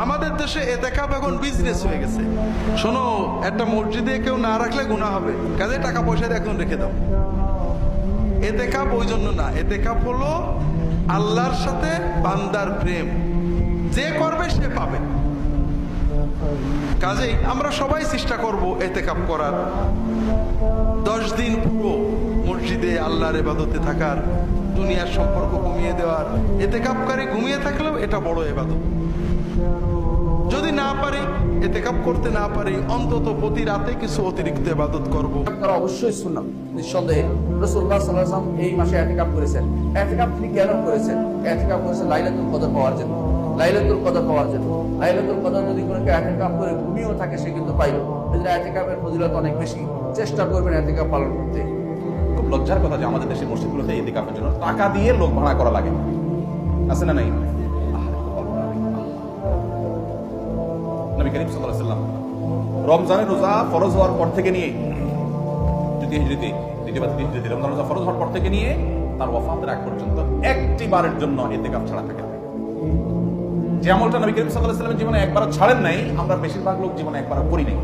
আমাদের দেশে এতেকাব এখন বিজনেস হয়ে গেছে। শোনো, একটা মসজিদে কেউ না রাখলে গুনাহ হবে, কাজে টাকা পয়সা দিয়ে এখন রেখে দাও। এতেকাব ওই জন্য না, এতেকাব হলো আল্লাহর সাথে বান্দার প্রেম, যে করবে সে পাবে। কাজেই আমরা সবাই চেষ্টা করব এতেকাব করার, 10 দিন পুরো মসজিদে আল্লাহর ইবাদতে থাকার, দুনিয়ার সম্পর্ক কমিয়ে দেওয়ার। এতেকাবকারী ঘুমিয়ে থাকলেও এটা বড় ইবাদত। যদি না পারি, এতেকাব করতে না পারি, অন্তত প্রতি রাতে কিছু অতিরিক্ত ইবাদত করব। করা অবশ্যই সুন্নাত নিঃসন্দেহে। রাসূলুল্লাহ সাল্লাল্লাহু আলাইহি ওয়াসাল্লাম এই মাসে ইতিকাফ করেছেন। ইতিকাফ তিনি কেন করেছেন? ইতিকাফ করেছেন লাইলাতুল কদর পাওয়ার জন্য। লাইলাতুল কদর পাওয়ার জন্য। লাইলাতুল কদর যদি কোনো কেউ ইতিকাফ করে ঘুমিয়েও থাকে, সে কিন্তু পাইল। এজন্য ইতিকাফের ফজিলত অনেক বেশি। চেষ্টা করবেন ইতিকাফ পালন করতে। খুব লজ্জার কথা যে আমাদের দেশের মসজিদগুলোতে ইতিকাফের জন্য টাকা দিয়ে লোক ভাড়া করা লাগে, আছে না নাই? নবী করিম সাল্লাল্লাহু আলাইহি ওয়াসাল্লাম রমজানের রোজা ফরজ হওয়ার পর থেকে নিয়ে, রমজান রোজা ফরজ হওয়ার পর থেকে নিয়ে তার ওয়াফাতের আগ পর্যন্ত একটি বারের জন্য ইতিকাফ ছাড়া থাকে। যে আমলটা নবী করিম সাল্লাল্লাহু আলাইহি ওয়াসাল্লামের জীবনে একবারও ছাড়েন নাই, আমরা বেশিরভাগ লোক জীবনে একবারও করি নাই।